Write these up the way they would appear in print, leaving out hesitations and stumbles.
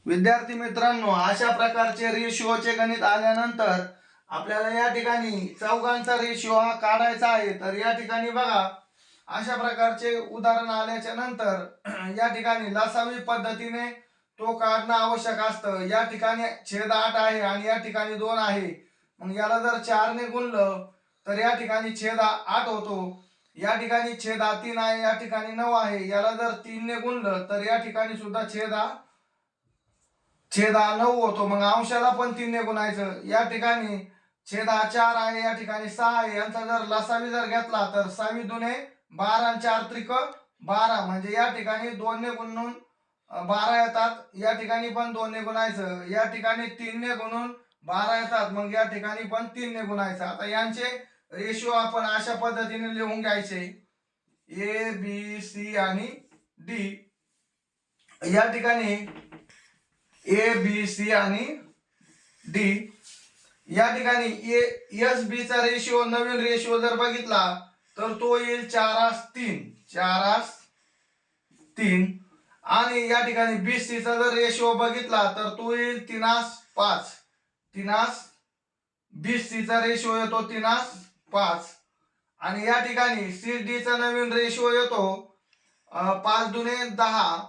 विद्यार्थी मित्रांनो, अशा प्रकारचे रेशिओचे गणित आल्यानंतर आपल्याला या ठिकाणी चौघांचा रेशिओ हा काढायचा आहे। तर या ठिकाणी बघा, अशा प्रकारचे उदाहरण आल्याच्या नंतर या ठिकाणी लसावी पद्धतीने तो काढणं आवश्यक असतं। या ठिकाणी छेद 8 आहे आणि या ठिकाणी 2 आहे, मग याला जर 4 ने गुणलं तर या ठिकाणी छेद 8 होतो। या ठिकाणी छेद 3 आहे, या ठिकाणी 9 आहे, याला जर 3 ने गुणलं तर या ठिकाणी सुद्धा छेद 9 होतो। मग अंशाला पण 3 ने गुणायचं। या ठिकाणी छेद 4 आहे, या ठिकाणी 6 आहे, यांचा जर लसावी जर घेतला तर 6 दुने 12 आणि 4 त्रिक 12, म्हणजे या ठिकाणी 2 ने गुणून 12 येतात। या ठिकाणी पण 2 ने गुणायचं। या ठिकाणी 3 ने गुणून 12 येतात, मग या ठिकाणी पण 3 ने गुणायचं। आता यांचे रेशिओ आपण अशा पद्धतीने लिहून घ्यायचे, ए बी सी आणि डी। या ठिकाणी ए बी सी आणि डी, या ठिकाणी एस बी चा रेशिओ, नवीन रेशिओ जर बघितला तर तो येईल 4:3 आणि या ठिकाणी बी सी चा जर रेशिओ बघितला तर तो येईल 3:5 बी सी चा रेशिओ येतो 3:5 आणि या ठिकाणी सी डी चा नवीन रेशिओ येतो 5 दुने 10,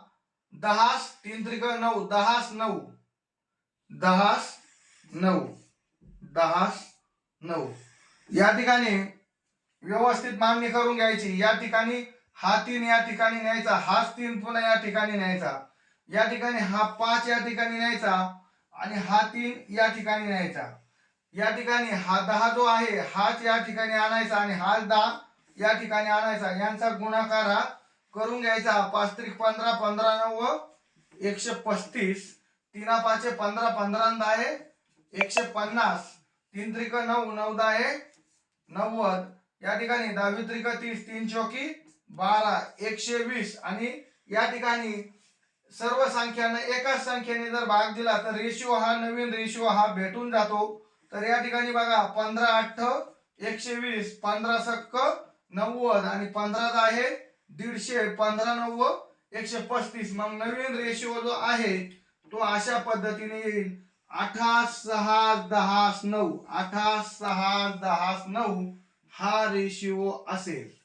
10 3 त्रिक 9, 10 9 या ठिकाणी व्यवस्थित मांडणी करून घ्यायची। या ठिकाणी हा 3 या ठिकाणी न्यायचा, हाच 3 पुन्हा या ठिकाणी न्यायचा, या ठिकाणी हा 5 या ठिकाणी न्यायचा आणि हा 3 या ठिकाणी न्यायचा। या ठिकाणी हा 10 जो आहे हाच या ठिकाणी आणायचा आणि हा 10 या ठिकाणी आणायचा। यांचा गुणाकार हा करून घ्यायचा। 5 त्रिक 15, 15 9 135, 3 5 15, 15 10 150, 3 त्रिक 9, 9 10 90। या ठिकाणी 10 त्रिक 30, 3 चौकी 12, 120 आणि या ठिकाणी सर्व संख्यांना एकाच संख्येने जर भाग दिला तर रेशिओ हा, नवीन रेशिओ हा भेटून जातो। तर या ठिकाणी बघा, 15 8 120, 15 सक 90 आणि 15 10 150, 15 9 135। मग नवीन रेशिओ जो आहे तो अशा पद्धतीने येईल, 8 6 10 9, 8 6 10 9 हा रेशिओ असेल।